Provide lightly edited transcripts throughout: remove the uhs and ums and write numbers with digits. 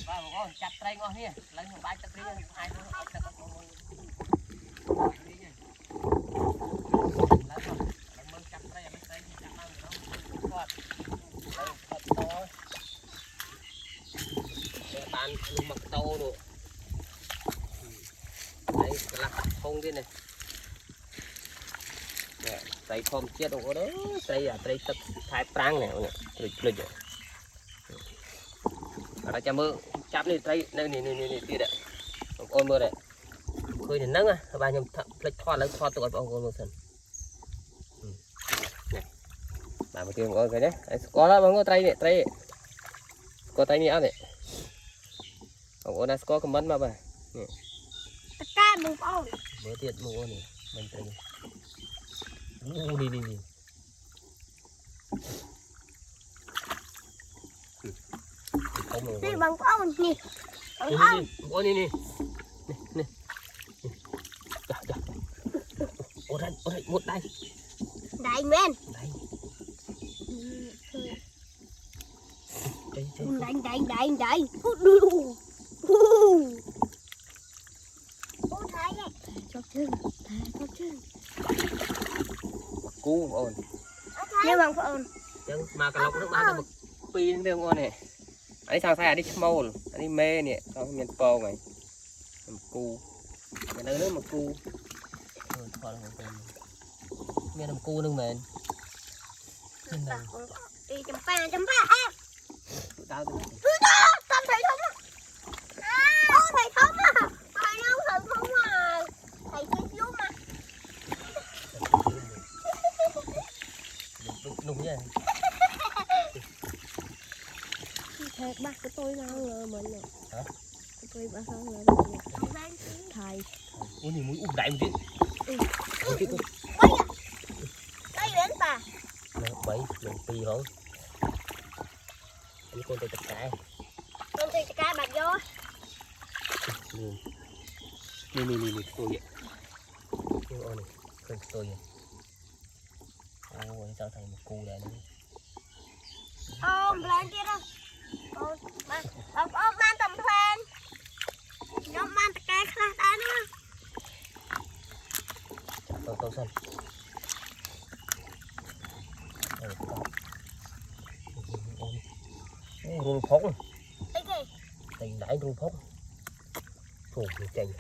Ba một con chặt tay ngon nhỉ, lấy một bãi chặt đi, ai cũng học chặt con mồi. Lấy không, lấy mơ chặt tay, lấy tay chặt mang nó, quạt, quạt to. Để bán luôn mặc to rồi. Đấy, là không thế này. Tay không chết đâu có đó, tay tật thái prang này nè, lịch rồi. Ở chăm mơ chắp đi tay này kia đấy, ôn mơ đấy, khơi này nắng à, ba nhom lịch thoa lấy thoa tụi bọn ôn mơ sần. Này, bà một tiếng ôn cái đấy, có đó bằng có tay, có tay nhẹ này, ôn đã có comment mà bà. Tất cả mù ôn. Bữa tiệt mù ôn này, mình tay. Đi. Đi bằng ôn nè. Ôn nè. Nè. Dạ. Ôn đây, một đây. Đại men. Đây. Đại. Ôi thái này. Cho chân. Cú ôn. Nếu bằng ôn. Chứ mà cái lọc nước bán một pin đường ôn này. Anh sang sai đi màu, anh mê nè, có miền po này. Một cu. Cái nơi nữa một cu. Rồi thôi là một miền một cu nương mền. Đi chấm pa. Tao Tao thấy không á. Thầy không á. Thầy đâu thầy không à. Thầy chết vô mà. đúng vậy. Thầy bắt của tôi đang ngờ mình nè. Hả? Tôi bắt đang ngờ mình nè. Thầy. Ủa gì mũi đại một chứ. Đây đến bà. Bảy, mình tì không? Với con tay tất cả. Con tay tất cả bạc vô. Nè, cô vậy. Ô này, khơi tôi vậy. Ôi, sao thành một cu đây nữa. Plan kia đâu. Ban tầm plan. Nhóm ban tất cả khác đã nữa. Câu sân. Rùi phóng. Tình đáy rùi phóng. Thủ chành.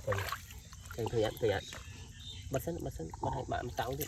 Thời hạn. Bắt sân, bắt hai bạn táo đi.